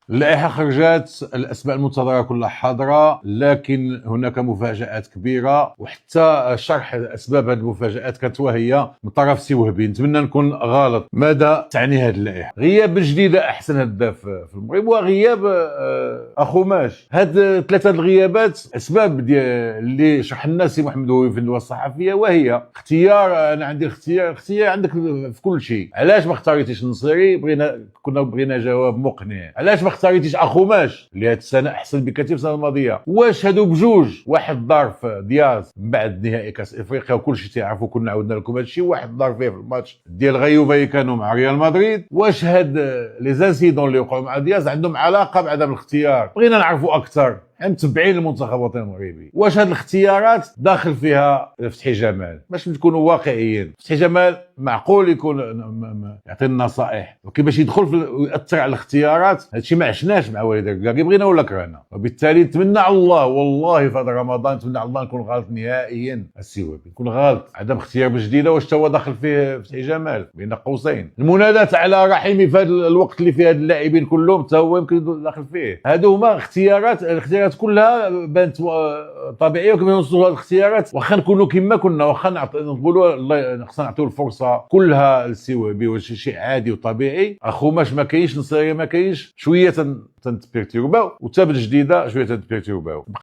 اللائحة خرجت، الأسماء المنتظرة كلها حاضرة، لكن هناك مفاجآت كبيرة، وحتى شرح أسباب هذه المفاجآت كانت واهية من طرف سي وهبي. نتمنى نكون غلط. ماذا تعني هذه اللائحة؟ غياب الجديدة أحسن هداف في المغرب، وغياب أخو ماش. هاد ثلاثة الغيابات أسباب ديال اللي شرح لنا سي محمد وهبي في الندوة الصحفية، وهي اختيار. أنا عندي الاختيار عندك في كل شيء. علاش ما اختاريتيش النصيري؟ كنا بغينا جواب مقنع. علاش ما اختاريتيش اخو ماش اللي هاد السنه احسن بكثير من السنه الماضيه؟ واش هادو بجوج، واحد ضار في دياز من بعد نهائي كاس افريقيا وكل شيء تعرفوا، كنا عاودنا لكم هذا الشيء، واحد ضار فيه في الماتش ديال غيوفا كانوا مع ريال مدريد. واش هاد لي زانسيدون اللي وقعوا مع دياز عندهم علاقه بعدم الاختيار؟ بغينا نعرفوا اكثر، متبعين المنتخب الوطني المغربي. واش هاد الاختيارات داخل فيها فتحي جمال؟ باش نكونوا واقعيين، فتحي جمال معقول يكون يعطي النصائح، ولكن باش يدخل ويأثر على الاختيارات هادشي ما عشناش مع وليد الركراكي، بغينا ولا كرهنا. وبالتالي نتمنى على الله، والله في هذا رمضان نتمنى على الله نكون غلط نهائيا. السي وهبي نكون غلط، عدم اختيار بجديده. واش هو داخل فيه فتحي جمال بين قوسين؟ المنادات على رحيمي في هذا الوقت اللي فيه هاد اللاعبين كلهم حتى هو يمكن داخل فيه. هادو هما الاختيارات كلها بانت طبيعيه، وكما نوصلوا الاختيارات واخا نكونوا كما كنا، واخا نقولوا الله خصنا نعطيو الفرصه كلها للسي وهبي، واش شيء عادي وطبيعي. اخو ماش ما كاينش، نصيري ما كاينش، شويه تنتبيرتيرباو، وتابت جديده شويه تنتبيرتيرباو.